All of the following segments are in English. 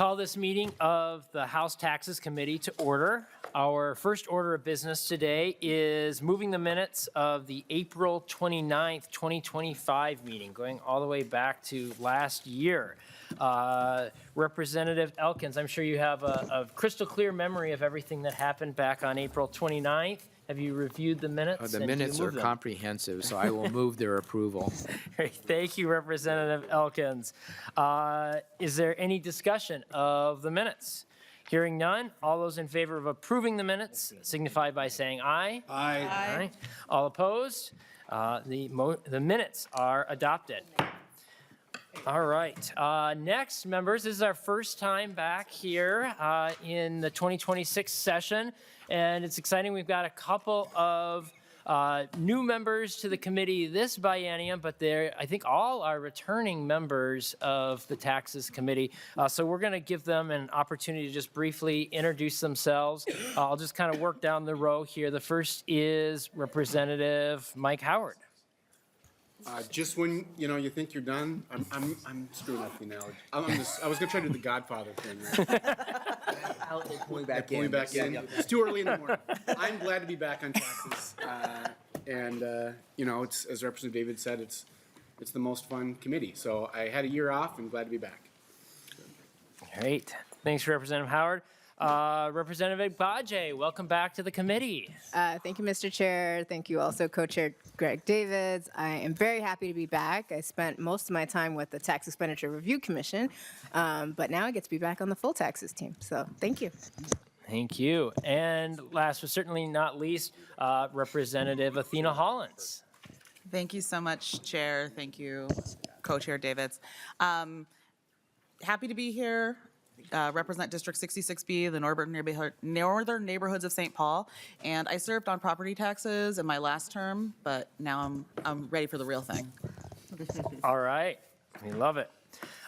call this meeting of the House Taxes Committee to order. Our first order of business today is moving the minutes of the April 29th, 2025 meeting, going all the way back to last year. Representative Elkins, I'm sure you have a crystal clear memory of everything that happened back on April 29th. Have you reviewed the minutes? The minutes are comprehensive, so I will move their approval. Great. Thank you, Representative Elkins. Is there any discussion of the minutes? Hearing none, all those in favor of approving the minutes signify by saying aye. Aye. Aye. All opposed? The minutes are adopted. All right. Next, members, this is our first time back here in the 2026 session, and it's exciting. We've got a couple of new members to the committee this biennium, but I think all are returning members of the Taxes Committee. So we're going to give them an opportunity to just briefly introduce themselves. I'll just kind of work down the row here. The first is Representative Mike Howard. Just when you think you're done, I'm screwing up the analogy. I was gonna try to do the Godfather thing. Right? Pull me back Pull me in. back in. It's too early in the morning. I'm glad to be back on taxes, and it's as Representative David said, it's the most fun committee. So I had a year off and glad to be back. Great. Thanks, Representative Howard. Representative Bajay, welcome back to the committee. Thank you, Mr. Chair. Thank you also, Co-Chair Greg Davids. I am very happy to be back. I spent most of my time with the Tax Expenditure Review Commission, but now I get to be back on the full taxes team. So thank you. Thank you. And last but certainly not least, Representative Athena Hollins. Thank you so much, Chair. Thank you, Co-Chair Davids. Happy to be here. Represent District 66B, the northern neighborhoods of St. Paul, and I served on property taxes in my last term, but now I'm ready for the real thing. All right, we love it.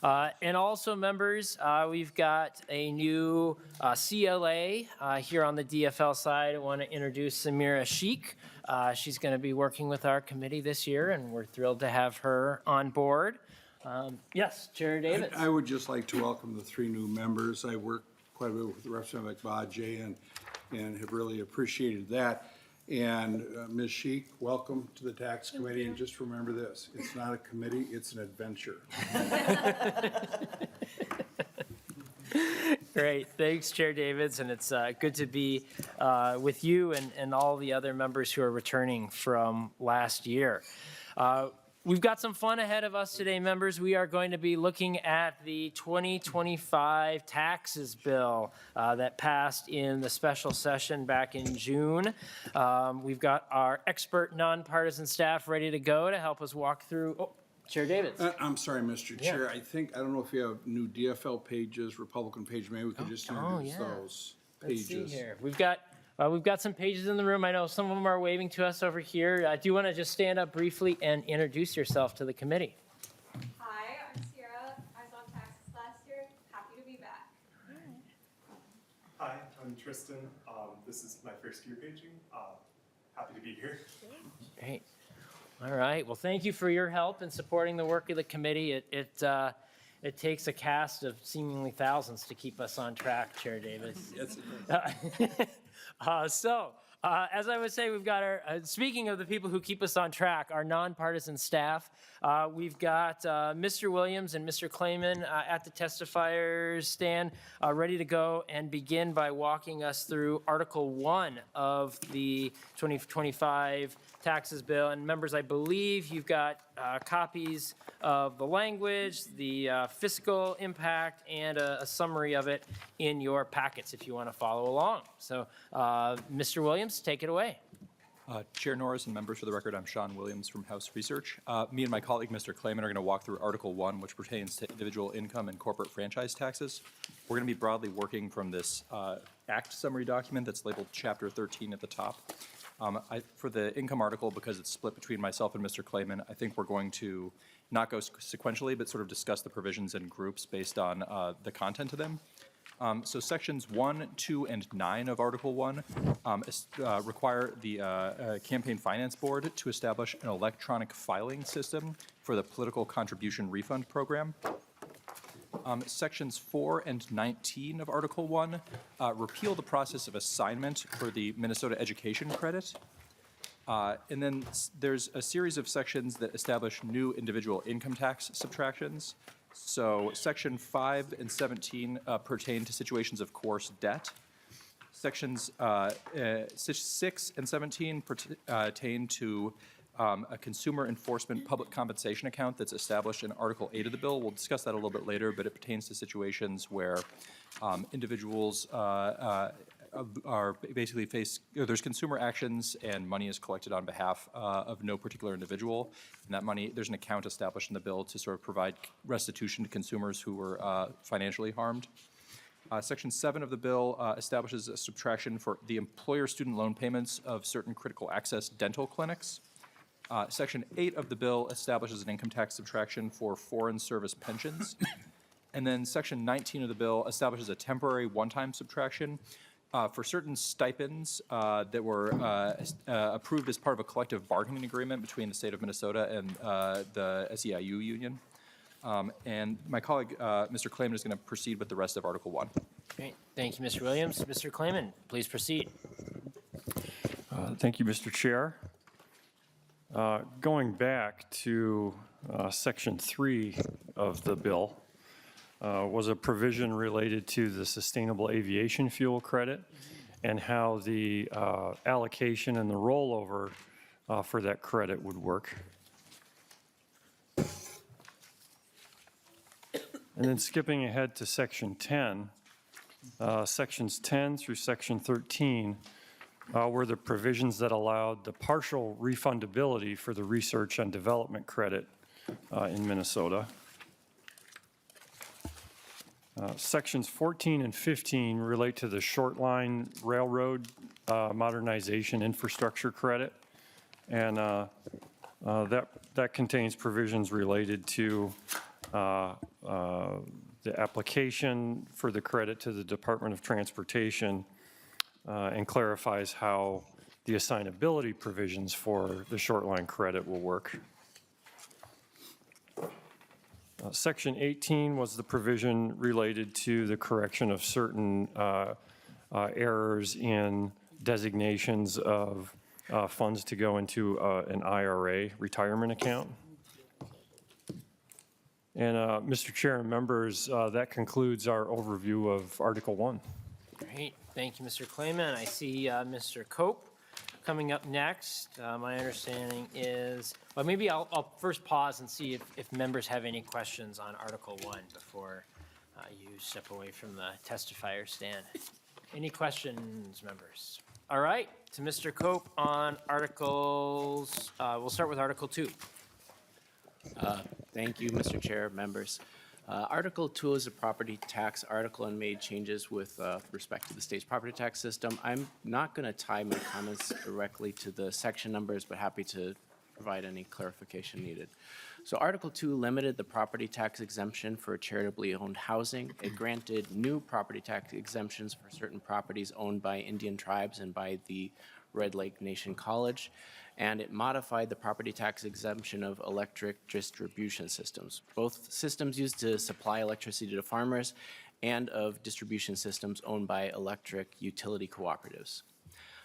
And also, members, we've got a new CLA here on the DFL side. I want to introduce Samira Sheikh. She's going to be working with our committee this year, and we're thrilled to have her on board. Yes, Chair David. I would just like to welcome the three new members. I worked quite a bit with Representative Bajay and have really appreciated that. And Ms. Sheik, welcome to the Tax Committee. And just remember this, it's not a committee, it's an adventure. Great. Thanks, Chair Davids. And it's good to be with you and all the other members who are returning from last year. We've got some fun ahead of us today, members. We are going to be looking at the 2025 taxes bill that passed in the special session back in June. We've got our expert nonpartisan staff ready to go to help us walk through. Oh, Chair Davids. I'm sorry, Mr. Chair. I don't know if you have new DFL pages, Republican page. Maybe we could just introduce those pages. Let's see here. We've got some pages in the room. I know some of them are waving to us over here. Do you want to just stand up briefly and introduce yourself to the committee? Hi, I'm Sierra. I was on taxes last year. Happy to be back. Hi, I'm Tristan. This is my first year paging. Happy to be here. Great. All right. Well, thank you for your help in supporting the work of the committee. It takes a cast of seemingly thousands to keep us on track, Chair Davis. Yes, As I would say, we've got our, speaking of the people who keep us on track, our nonpartisan staff, we've got Mr. Williams and Mr. Clayman at the testifiers stand ready to go and begin by walking us through Article 1 of the 2025 taxes bill. And members, I believe you've got copies of the language, the fiscal impact, and a summary of it in your packets if you want to follow along. So, Mr. Williams, take it away. Chair Norris and members, for the record, I'm Sean Williams from House Research. Me and my colleague, Mr. Clayman, are going to walk through Article 1, which pertains to individual income and corporate franchise taxes. We're going to be broadly working from this Act summary document that's labeled Chapter 13 at the top. For the income article, because it's split between myself and Mr. Clayman, I think we're going to not go sequentially, but sort of discuss the provisions in groups based on the content of them. So sections 1, 2, and 9 of Article 1 require the Campaign Finance Board to establish an electronic filing system for the political contribution refund program. Sections 4 and 19 of Article 1 repeal the process of assignment for the Minnesota Education Credit. And then there's a series of sections that establish new individual income tax subtractions. So Section 5 and 17 pertain to situations of course debt. Sections 6 and 17 pertain to a consumer enforcement public compensation account that's established in Article 8 of the bill. We'll discuss that a little bit later, but it pertains to situations where individuals are basically there's consumer actions and money is collected on behalf of no particular individual. And that money, there's an account established in the bill to sort of provide restitution to consumers who were financially harmed. Section 7 of the bill establishes a subtraction for the employer student loan payments of certain critical access dental clinics. Section 8 of the bill establishes an income tax subtraction for foreign service pensions. And then Section 19 of the bill establishes a temporary one-time subtraction for certain stipends that were approved as part of a collective bargaining agreement between the state of Minnesota and the SEIU union. And my colleague, Mr. Clayman, is going to proceed with the rest of Article 1. Great. Thank you, Mr. Williams. Mr. Clayman, please proceed. Thank you, Mr. Chair. Going back to Section 3 of the bill was a provision related to the sustainable aviation fuel credit and how the allocation and the rollover for that credit would work. And then skipping ahead to Section 10, Sections 10 through Section 13 were the provisions that allowed the partial refundability for the research and development credit in Minnesota. Sections 14 and 15 relate to the short line railroad modernization infrastructure credit. And that contains provisions related to the application for the credit to the Department of Transportation and clarifies how the assignability provisions for the short line credit will work. Section 18 was the provision related to the correction of certain errors in designations of funds to go into an IRA retirement account. And Mr. Chair and members, that concludes our overview of Article 1. Great. Thank you, Mr. Clayman. I see Mr. Cope coming up next. My understanding is, well, maybe I'll first pause and see if members have any questions on Article 1 before you step away from the testifier stand. Any questions, members? All right, to Mr. Cope on articles, we'll start with Article 2. Thank you, Mr. Chair, members. Article 2 is a property tax article and made changes with respect to the state's property tax system. I'm not going to tie my comments directly to the section numbers, but happy to provide any clarification needed. So Article 2 limited the property tax exemption for charitably owned housing. It granted new property tax exemptions for certain properties owned by Indian tribes and by the Red Lake Nation College. And it modified the property tax exemption of electric distribution systems, both systems used to supply electricity to farmers and of distribution systems owned by electric utility cooperatives.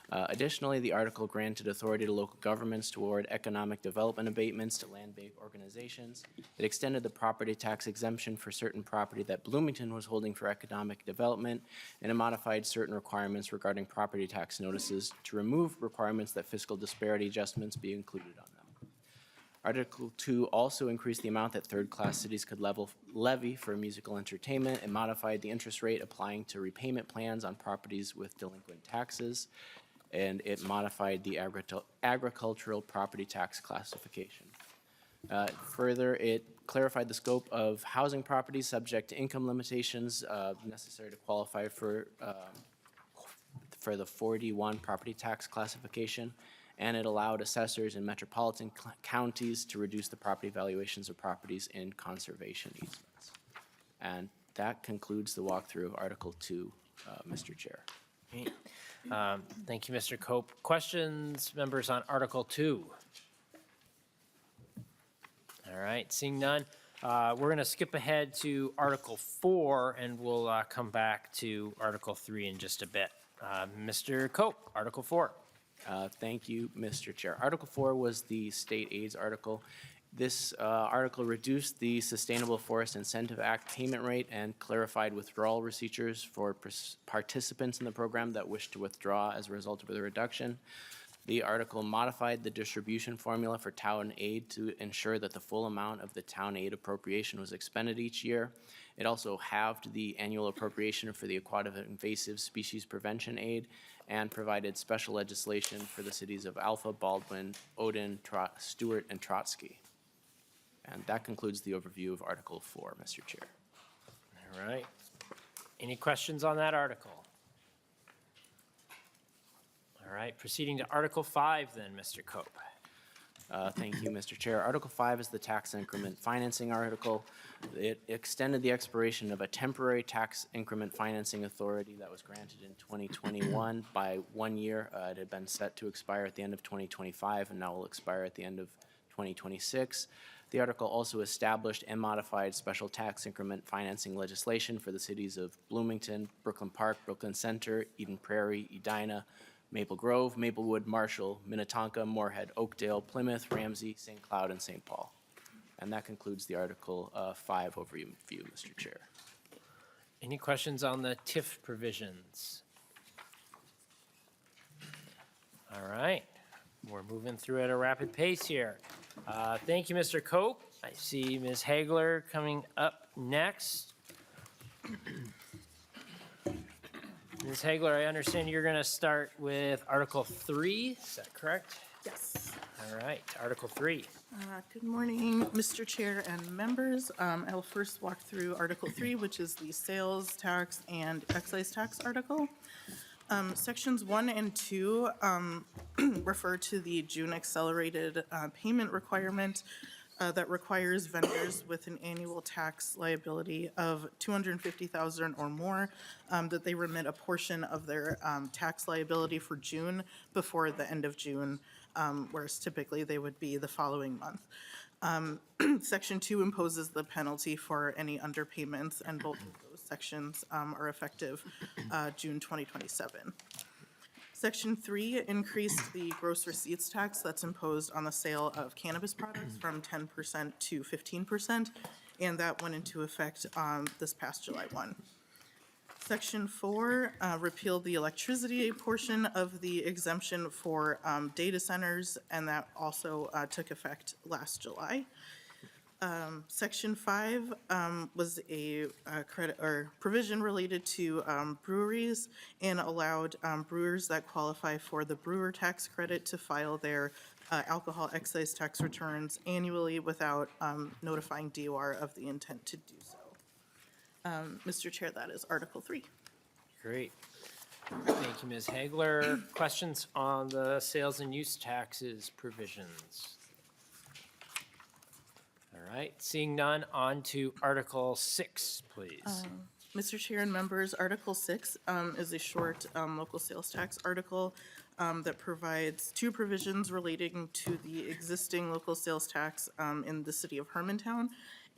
Additionally, the article granted authority to local governments to award economic development abatements to land-based organizations. It extended the property tax exemption for certain property that Bloomington was holding for economic development, and it modified certain requirements regarding property tax notices to remove requirements that fiscal disparity adjustments be included on them. Article 2 also increased the amount that third-class cities could levy for musical entertainment and modified the interest rate applying to repayment plans on properties with delinquent taxes. And it modified the agricultural property tax classification. Further, it clarified the scope of housing properties subject to income limitations necessary to qualify for the 41 property tax classification, and it allowed assessors in metropolitan counties to reduce the property valuations of properties in conservation easements. And that concludes the walkthrough of Article 2, Mr. Chair. Great. Thank you, Mr. Cope. Questions, members, on Article 2? All right, seeing none. We're going to skip ahead to Article 4, and we'll come back to Article 3 in just a bit. Mr. Cope, Article 4. Thank you, Mr. Chair. Article 4 was the state aids article. This article reduced the Sustainable Forest Incentive Act payment rate and clarified withdrawal procedures for participants in the program that wish to withdraw as a result of the reduction. The article modified the distribution formula for town aid to ensure that the full amount of the town aid appropriation was expended each year. It also halved the annual appropriation for the aquatic invasive species prevention aid and provided special legislation for the cities of Alpha, Baldwin, Odin, Stewart, and Trotsky. And that concludes the overview of Article 4, Mr. Chair. All right. Any questions on that article? All right, proceeding to Article 5 then, Mr. Cope. Thank you, Mr. Chair. Article 5 is the tax increment financing article. It extended the expiration of a temporary tax increment financing authority that was granted in 2021 by 1 year. It had been set to expire at the end of 2025 and now will expire at the end of 2026. The article also established and modified special tax increment financing legislation for the cities of Bloomington, Brooklyn Park, Brooklyn Center, Eden Prairie, Edina, Maple Grove, Maplewood, Marshall, Minnetonka, Moorhead, Oakdale, Plymouth, Ramsey, St. Cloud, and St. Paul. And that concludes the Article 5 overview, Mr. Chair. Any questions on the TIF provisions? All right, we're moving through at a rapid pace here. Thank you, Mr. Cope. I see Ms. Hagler coming up next. Ms. Hagler, I understand you're going to start with Article 3. Is that correct? Yes. All right, Article 3. Good morning, Mr. Chair and members. I will first walk through Article 3, which is the sales tax and excise tax article. Sections 1 and 2 refer to the June accelerated payment requirement that requires vendors with an annual tax liability of $250,000 or more that they remit a portion of their tax liability for June before the end of June, whereas typically they would be the following month. Section 2 imposes the penalty for any underpayments, and both of those sections are effective June 2027. Section 3 increased the gross receipts tax that's imposed on the sale of cannabis products from 10% to 15%, and that went into effect this past July 1. Section 4 repealed the electricity portion of the exemption for data centers, and that also took effect last July. Section 5 was a credit or provision related to breweries and allowed brewers that qualify for the brewer tax credit to file their alcohol excise tax returns annually without notifying DOR of the intent to do so. Mr. Chair, that is Article 3. Great. Thank you, Ms. Hagler. Questions on the sales and use taxes provisions? All right, seeing none, on to Article 6, please. Mr. Chair and members, Article 6 is a short local sales tax article that provides two provisions relating to the existing local sales tax in the city of Hermantown,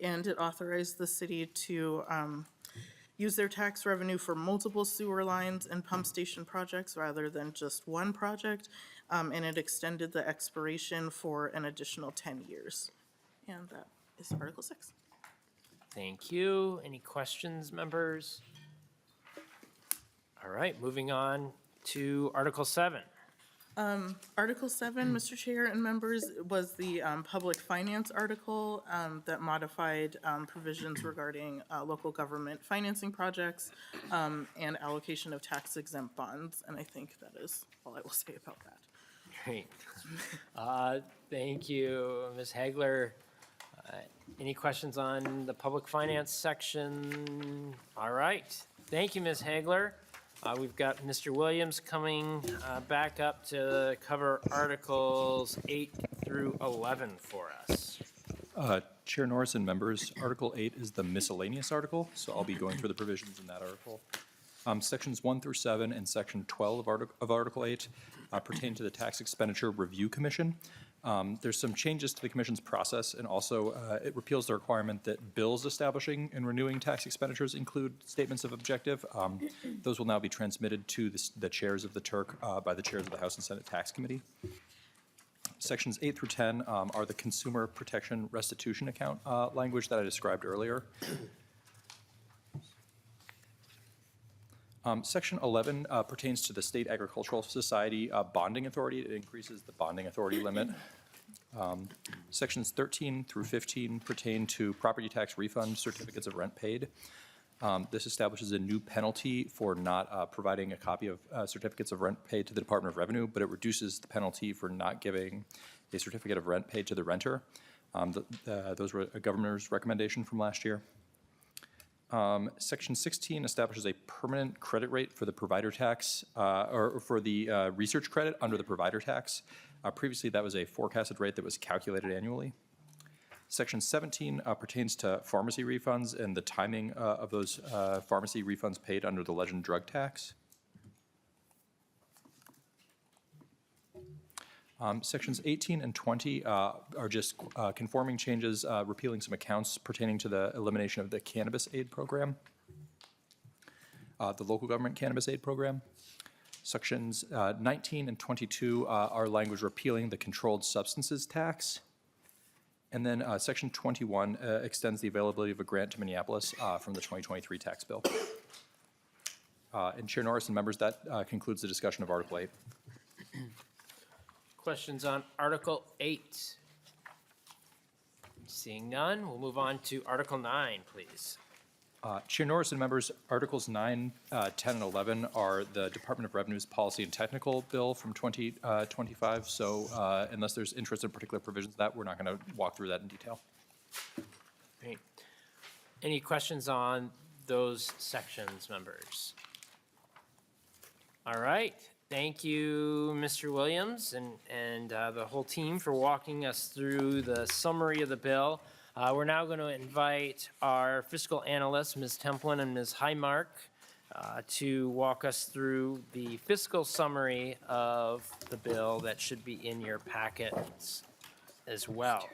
and it authorized the city to use their tax revenue for multiple sewer lines and pump station projects rather than just one project, and it extended the expiration for an additional 10 years. And that is Article 6. Thank you. Any questions, members? All right, moving on to Article 7. Article 7, Mr. Chair and members, was the public finance article that modified provisions regarding local government financing projects and allocation of tax exempt bonds. And I think that is all I will say about that. Great. Thank you, Ms. Hagler. Any questions on the public finance section? All right. Thank you, Ms. Hagler. We've got Mr. Williams coming back up to cover Articles 8 through 11 for us. Chair Norris and members, Article 8 is the miscellaneous article, so I'll be going through the provisions in that article. Sections 1 through 7 and Section 12 of Article 8 pertain to the Tax Expenditure Review Commission. There's some changes to the commission's process, and also it repeals the requirement that bills establishing and renewing tax expenditures include statements of objective. Those will now be transmitted to the chairs of the TURC by the chairs of the House and Senate Tax Committee. Sections 8 through 10 are the Consumer Protection Restitution Account language that I described earlier. Section 11 pertains to the State Agricultural Society bonding authority. It increases the bonding authority limit. Sections 13 through 15 pertain to property tax refund certificates of rent paid. This establishes a new penalty for not providing a copy of certificates of rent paid to the Department of Revenue, but it reduces the penalty for not giving a certificate of rent paid to the renter. Those were a governor's recommendation from last year. Section 16 establishes a permanent credit rate for the provider tax, or for the research credit under the provider tax. Previously, that was a forecasted rate that was calculated annually. Section 17 pertains to pharmacy refunds and the timing of those pharmacy refunds paid under the Legend drug tax. Sections 18 and 20 are just conforming changes, repealing some accounts pertaining to the elimination of the cannabis aid program, the local government cannabis aid program. Sections 19 and 22 are language repealing the controlled substances tax. And then Section 21 extends the availability of a grant to Minneapolis from the 2023 tax bill. And Chair Norris and members, that concludes the discussion of Article 8. Questions on Article 8? Seeing none, we'll move on to Article 9, please. Chair Norris and members, Articles 9, 10, and 11 are the Department of Revenue's policy and technical bill from 2025. So unless there's interest in particular provisions of that, we're not going to walk through that in detail. Great. Any questions on those sections, members? All right. Thank you, Mr. Williams, and the whole team for walking us through the summary of the bill. We're now going to invite our fiscal analysts, Ms. Templin and Ms. Highmark, to walk us through the fiscal summary of the bill that should be in your packets as well.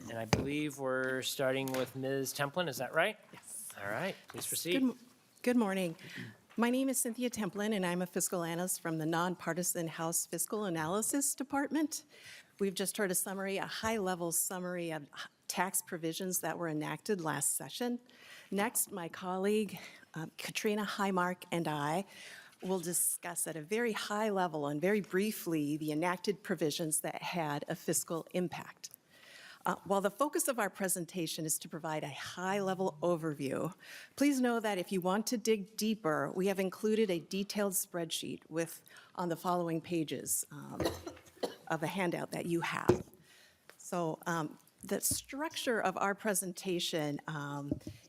And I believe we're starting with Ms. Templin, is that right? Yes. All right, please proceed. Good morning. My name is Cynthia Templin, and I'm a fiscal analyst from the Nonpartisan House Fiscal Analysis Department. We've just heard a high-level summary of tax provisions that were enacted last session. Next, my colleague, Katrina Highmark, and I will discuss at a very high level and very briefly the enacted provisions that had a fiscal impact. While the focus of our presentation is to provide a high-level overview, please know that if you want to dig deeper, we have included a detailed spreadsheet on the following pages of the handout that you have. So the structure of our presentation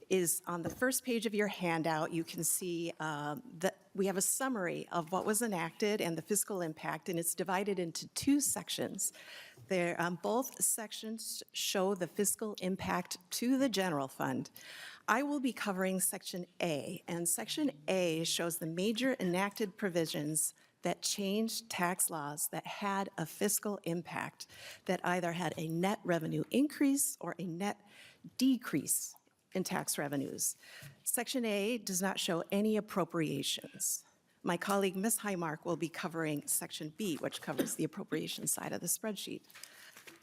is on the first page of your handout. You can see that we have a summary of what was enacted and the fiscal impact, and it's divided into two sections. Both sections show the fiscal impact to the general fund. I will be covering Section A, and Section A shows the major enacted provisions that changed tax laws that had a fiscal impact, that either had a net revenue increase or a net decrease in tax revenues. Section A does not show any appropriations. My colleague, Ms. Highmark, will be covering Section B, which covers the appropriation side of the spreadsheet.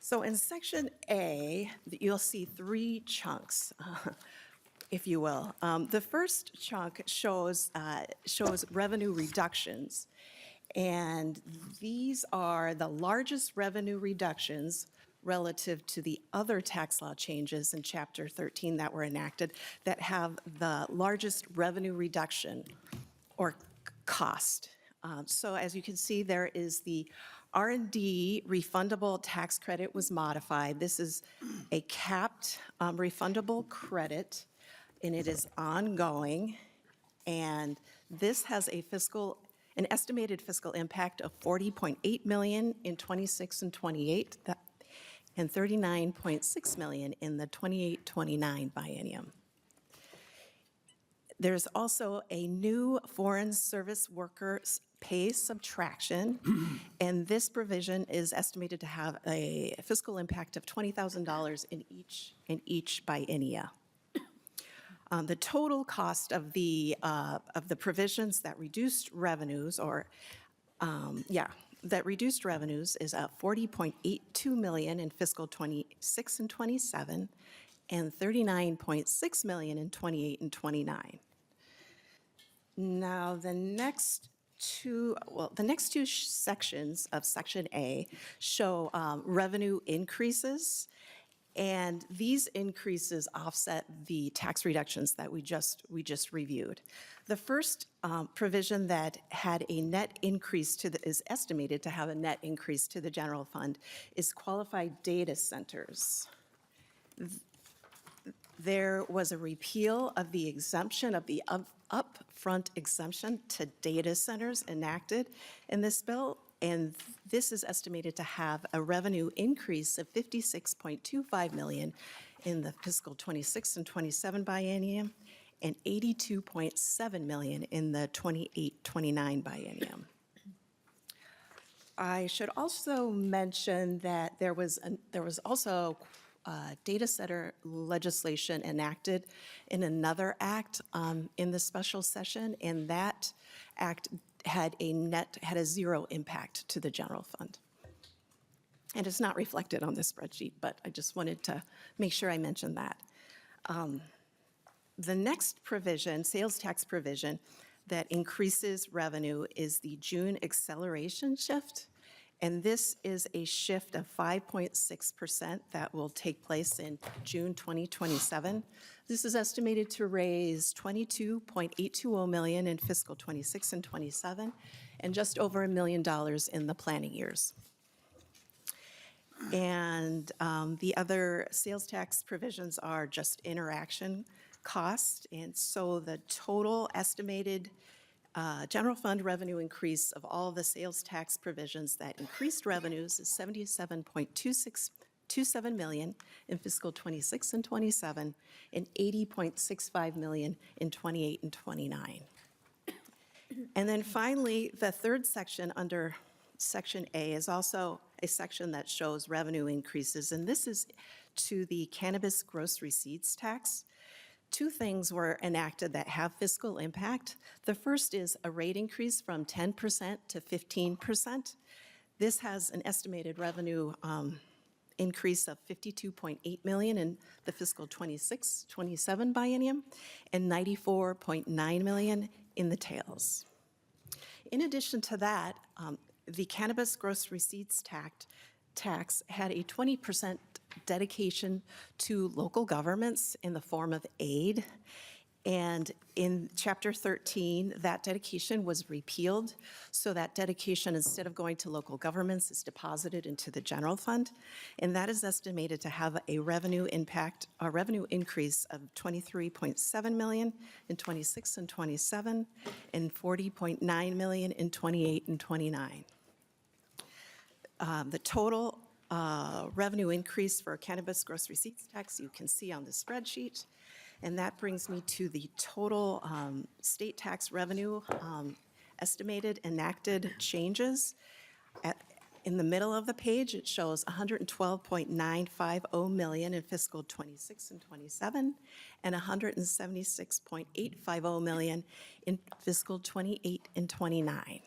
So in Section A, you'll see three chunks, if you will. The first chunk shows revenue reductions, and these are the largest revenue reductions relative to the other tax law changes in Chapter 13 that were enacted that have the largest revenue reduction or cost. So as you can see, there is the R&D refundable tax credit was modified. This is a capped refundable credit, and it is ongoing. And this has an estimated fiscal impact of $40.8 million in 26 and 28, and $39.6 million in the 28-29 biennium. There's also a new foreign service workers pay subtraction, and this provision is estimated to have a fiscal impact of $20,000 in each biennia. The total cost of the provisions that reduced revenues, that reduced revenues is $40.82 million in fiscal 26 and 27, and $39.6 million in 28 and 29. Now, the next two sections of Section A show revenue increases, and these increases offset the tax reductions that we just reviewed. The first provision that had a net increase is estimated to have a net increase to the general fund is qualified data centers. There was a repeal of the exemption of the upfront exemption to data centers enacted in this bill, and this is estimated to have a revenue increase of $56.25 million in the fiscal 26 and 27 biennium, and $82.7 million in the 28-29 biennium. I should also mention that there was also data center legislation enacted in another act in the special session, and that act had a zero impact to the general fund. And it's not reflected on this spreadsheet, but I just wanted to make sure I mentioned that. The next provision, sales tax provision, that increases revenue is the June acceleration shift. And this is a shift of 5.6% that will take place in June 2027. This is estimated to raise $22.820 million in fiscal 26 and 27, and just over $1 million in the planning years. And the other sales tax provisions are just interaction cost. And so the total estimated general fund revenue increase of all the sales tax provisions that increased revenues is $77.27 million in fiscal 26 and 27, and $80.65 million in 28 and 29. And then finally, the third section under Section A is also a section that shows revenue increases, and this is to the cannabis gross receipts tax. Two things were enacted that have fiscal impact. The first is a rate increase from 10% to 15%. This has an estimated revenue increase of $52.8 million in the fiscal 26-27 biennium, and $94.9 million in the tails. In addition to that, the cannabis gross receipts tax had a 20% dedication to local governments in the form of aid. And in Chapter 13, that dedication was repealed. So that dedication, instead of going to local governments, is deposited into the general fund. And that is estimated to have a revenue increase of $23.7 million in 26 and 27, and $40.9 million in 28 and 29. The total revenue increase for cannabis gross receipts tax you can see on the spreadsheet. And that brings me to the total state tax revenue estimated enacted changes. In the middle of the page, it shows $112.950 million in fiscal 26 and 27, and $176.850 million in fiscal 28 and 29.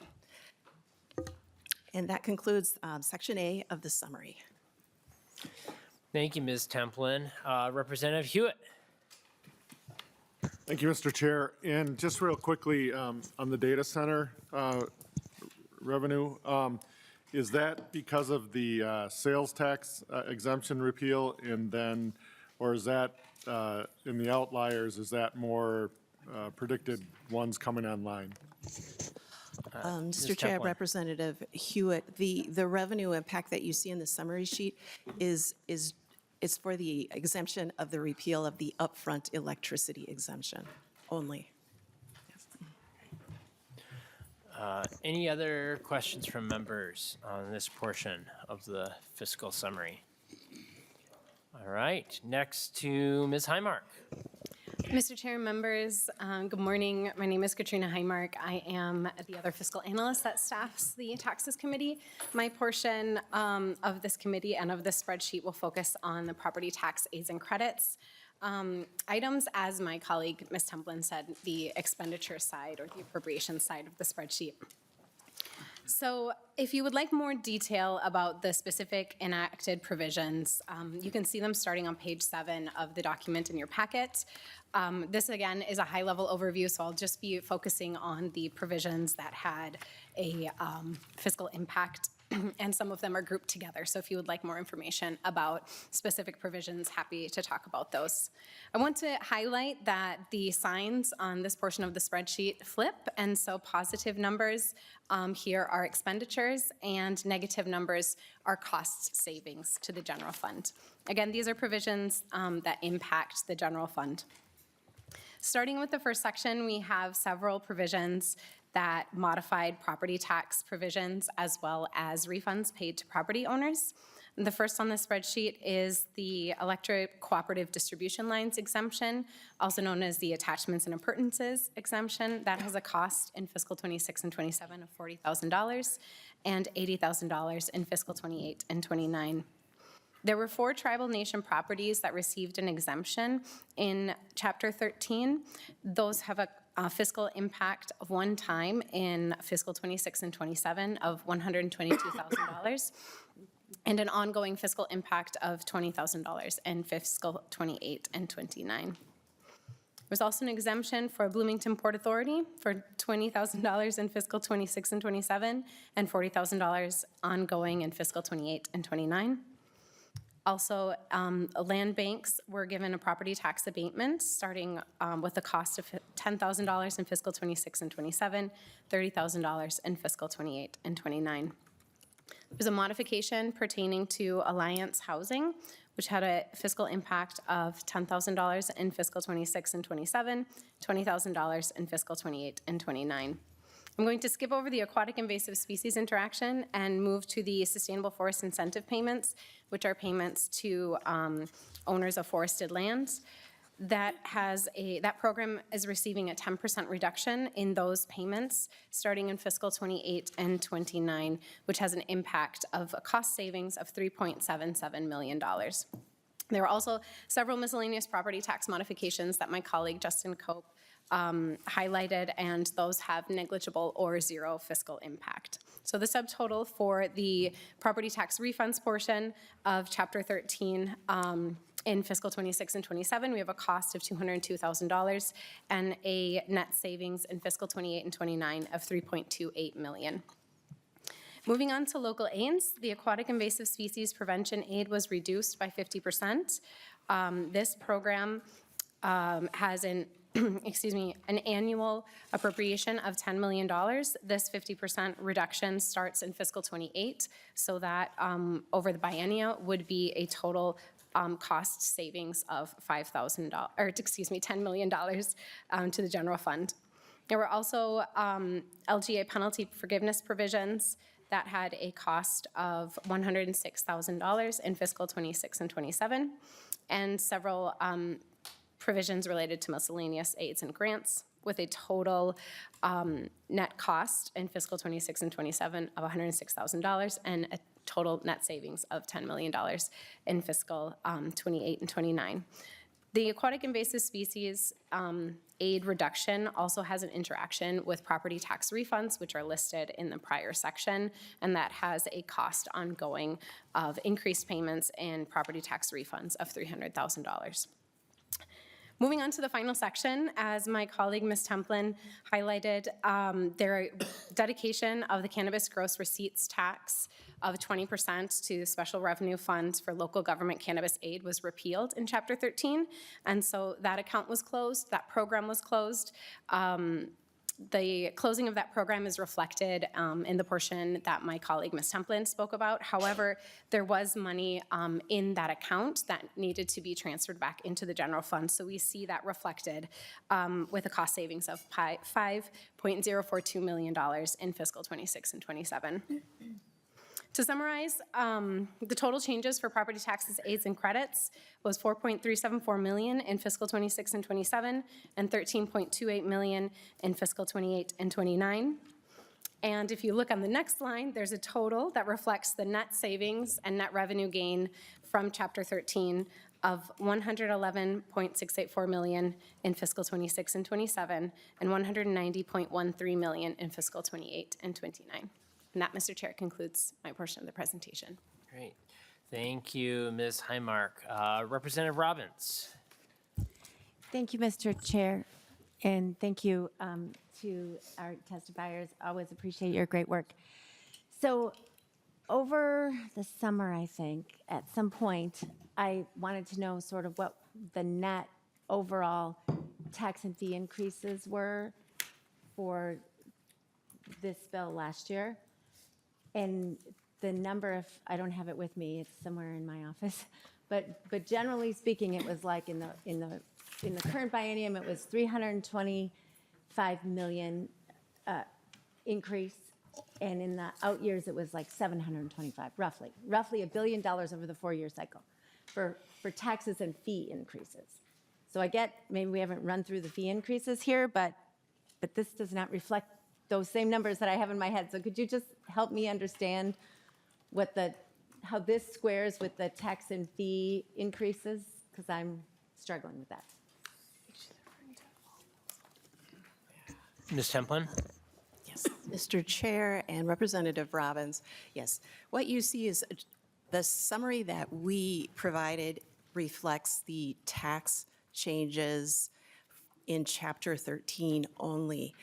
And that concludes Section A of the summary. Thank you, Ms. Templin. Representative Hewitt. Thank you, Mr. Chair. And just real quickly, on the data center revenue, is that because of the sales tax exemption repeal, and then, or is that in the outliers, is that more predicted ones coming online? Mr. Chair, Representative Hewitt, the revenue impact that you see in the summary sheet is for the exemption of the repeal of the upfront electricity exemption only. Any other questions from members on this portion of the fiscal summary? All right, next to Ms. Highmark. Mr. Chair, members, good morning. My name is Katrina Highmark. I am the other fiscal analyst that staffs the Taxes Committee. My portion of this committee and of this spreadsheet will focus on the property tax aids and credits. Items, as my colleague, Ms. Templin, said, the expenditure side or the appropriation side of the spreadsheet. So if you would like more detail about the specific enacted provisions, you can see them starting on page 7 of the document in your packet. This, again, is a high-level overview, so I'll just be focusing on the provisions that had a fiscal impact, and some of them are grouped together. So if you would like more information about specific provisions, happy to talk about those. I want to highlight that the signs on this portion of the spreadsheet flip, and so positive numbers here are expenditures, and negative numbers are cost savings to the general fund. Again, these are provisions that impact the general fund. Starting with the first section, we have several provisions that modified property tax provisions as well as refunds paid to property owners. The first on the spreadsheet is the electric cooperative distribution lines exemption, also known as the attachments and appurtenances exemption. That has a cost in fiscal 26 and 27 of $40,000 and $80,000 in fiscal 28 and 29. There were 4 tribal nation properties that received an exemption in Chapter 13. Those have a fiscal impact of one time in fiscal 26 and 27 of $122,000 and an ongoing fiscal impact of $20,000 in fiscal 28 and 29. There's also an exemption for Bloomington Port Authority for $20,000 in fiscal 26 and 27 and $40,000 ongoing in fiscal 28 and 29. Also, land banks were given a property tax abatement starting with a cost of $10,000 in fiscal 26 and 27, $30,000 in fiscal 28 and 29. There's a modification pertaining to Alliance Housing, which had a fiscal impact of $10,000 in fiscal 26 and 27, $20,000 in fiscal 28 and 29. I'm going to skip over the aquatic invasive species interaction and move to the sustainable forest incentive payments, which are payments to owners of forested lands. That program is receiving a 10% reduction in those payments starting in fiscal 28 and 29, which has an impact of a cost savings of $3.77 million. There were also several miscellaneous property tax modifications that my colleague Justin Cope highlighted, and those have negligible or zero fiscal impact. So the subtotal for the property tax refunds portion of Chapter 13 in fiscal 26 and 27, we have a cost of $202,000 and a net savings in fiscal 28 and 29 of $3.28 million. Moving on to local aids, the aquatic invasive species prevention aid was reduced by 50%. This program has an annual appropriation of $10 million. This 50% reduction starts in fiscal 28, so that over the biennia would be a total cost savings of $10 million to the general fund. There were also LGA penalty forgiveness provisions that had a cost of $106,000 in fiscal 26 and 27, and several provisions related to miscellaneous aids and grants with a total net cost in fiscal 26 and 27 of $106,000 and a total net savings of $10 million in fiscal 28 and 29. The aquatic invasive species aid reduction also has an interaction with property tax refunds, which are listed in the prior section, and that has a cost ongoing of increased payments in property tax refunds of $300,000. Moving on to the final section, as my colleague Ms. Templin highlighted, their dedication of the cannabis gross receipts tax of 20% to the special revenue funds for local government cannabis aid was repealed in Chapter 13, and so that account was closed, that program was closed. The closing of that program is reflected in the portion that my colleague Ms. Templin spoke about. However, there was money in that account that needed to be transferred back into the general fund. So we see that reflected with a cost savings of $5.042 million in fiscal 26 and 27. To summarize, the total changes for property taxes, aids, and credits was $4.374 million in fiscal 26 and 27, and $13.28 million in fiscal 28 and 29. And if you look on the next line, there's a total that reflects the net savings and net revenue gain from Chapter 13 of $111.684 million in fiscal 26 and 27, and $190.13 million in fiscal 28 and 29. And that, Mr. Chair, concludes my portion of the presentation. Great. Thank you, Ms. Highmark. Representative Robbins. Thank you, Mr. Chair, and thank you to our testifiers. Always appreciate your great work. So over the summer, I think, at some point, I wanted to know sort of what the net overall tax and fee increases were for this bill last year. And the number of, I don't have it with me, it's somewhere in my office, but generally speaking, it was like in the current biennium, it was 325 million increase, and in the out years, it was like 725, roughly $1 billion over the 4-year cycle for taxes and fee increases. So I get, maybe we haven't run through the fee increases here, but this does not reflect those same numbers that I have in my head. So could you just help me understand how this squares with the tax and fee increases? Because I'm struggling with that. Ms. Templin? Yes, Mr. Chair and Representative Robbins, yes. What you see is the summary that we provided reflects the tax changes in Chapter 13 only.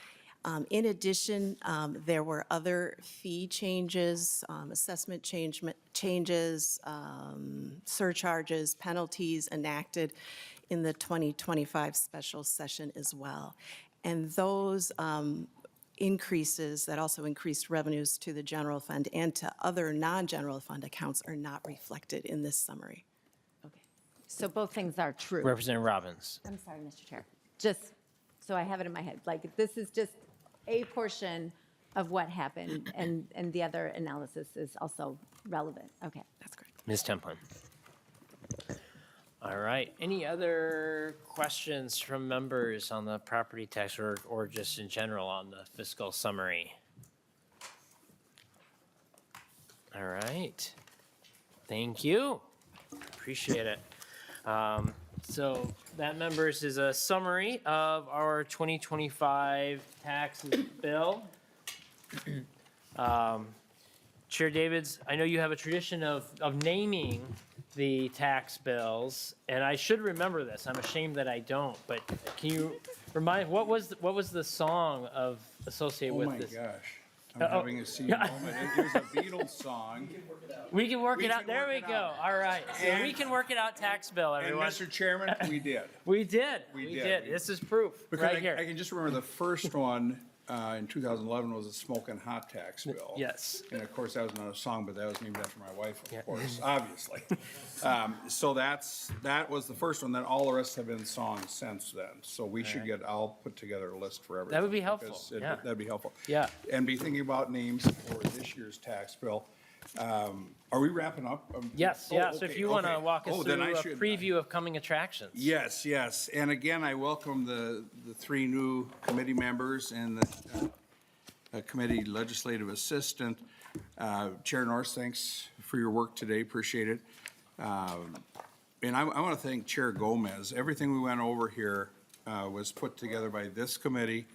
In addition, there were other fee changes, assessment changes, surcharges, penalties enacted in the 2025 special session as well. And those increases that also increased revenues to the general fund and to other non-general fund accounts are not reflected in this summary. Okay. So both things are true. Representative Robbins. I'm sorry, Mr. Chair. Just so I have it in my head, like this is just a portion of what happened, and the other analysis is also relevant. Okay. That's correct. Ms. Templin. All right. Any other questions from members on the property tax or just in general on the fiscal summary? All right. Thank you. Appreciate it. So that, members, is a summary of our 2025 taxes bill. Chair Davids, I know you have a tradition of naming the tax bills, and I should remember this. I'm ashamed that I don't, but can you remind, what was the song associated with this? Oh my gosh, I'm having a senior moment. It was a Beatles song. We can work it out. There we go. All right. So we can work it out tax bill, And everyone. Mr. Chairman, we did. We did. We We did. did. This is proof Because right here. I can just remember the first one in 2011 was a smoking hot tax bill. Yes. And of course, that was not a song, but that was named after my wife, of course, obviously. So that was the first one. Then all the rest have been songs since then. So we should I'll put together a list for everything. That would be helpful, because yeah. That'd be helpful. Yeah. And be thinking about names for this year's tax bill. Are we wrapping up? Yes. Oh, Yeah. So okay, if you want to okay. walk us Oh, through then I a should- preview of coming attractions. Yes, yes. And again, I welcome the 3 new committee members and the committee legislative assistant. Chair Norris, thanks for your work today. Appreciate it. And I want to thank Chair Gomez. Everything we went over here was put together by this committee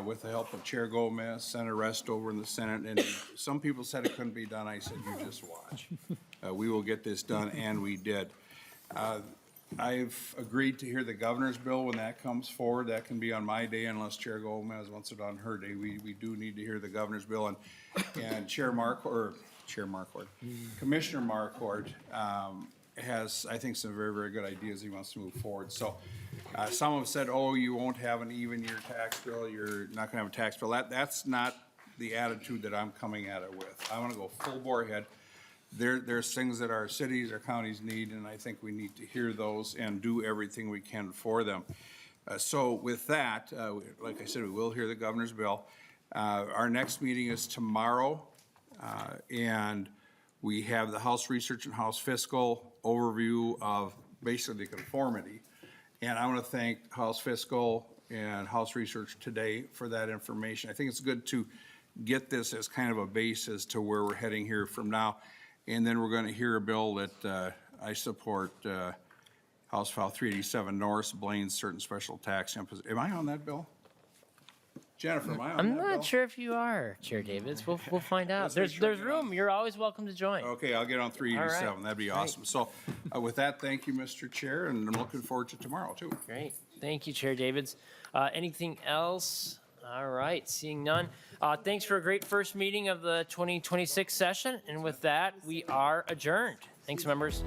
with the help of Chair Gomez, Senator Restover in the Senate. And some people said it couldn't be done. I said, you just watch. We will get this done, and we did. I've agreed to hear the governor's bill when that comes forward. That can be on my day unless Chair Gomez wants it on her day. We do need to hear the governor's bill. And Commissioner Marquardt has, I think, some very, very good ideas he wants to move forward. So some have said, oh, you won't have an even year tax bill. You're not going to have a tax bill. That's not the attitude that I'm coming at it with. I want to go full bore ahead. There's things that our cities, our counties need, and I think we need to hear those and do everything we can for them. So with that, like I said, we will hear the governor's bill. Our next meeting is tomorrow, and We have the House Research and House Fiscal overview of basically conformity. And I want to thank House Fiscal and House Research today for that information. I think it's good to get this as kind of a base as to where we're heading here from now. And then we're going to hear a bill that I support, House File 387, Norris Blaine's certain special tax imposition. Am I on that bill? Jennifer, am I on that I'm bill? not sure if you are, Chair Davids. We'll find out. Let's make There's sure I there's get on. room. You're always welcome to join. Okay, I'll get on 387. All right. That'd be Great. awesome. So with that, thank you, Mr. Chair, and I'm looking forward to tomorrow, too. Great. Thank you, Chair Davids. Anything else? All right, seeing none. Thanks for a great first meeting of the 2026 session. And with that, we are adjourned. Thanks, members.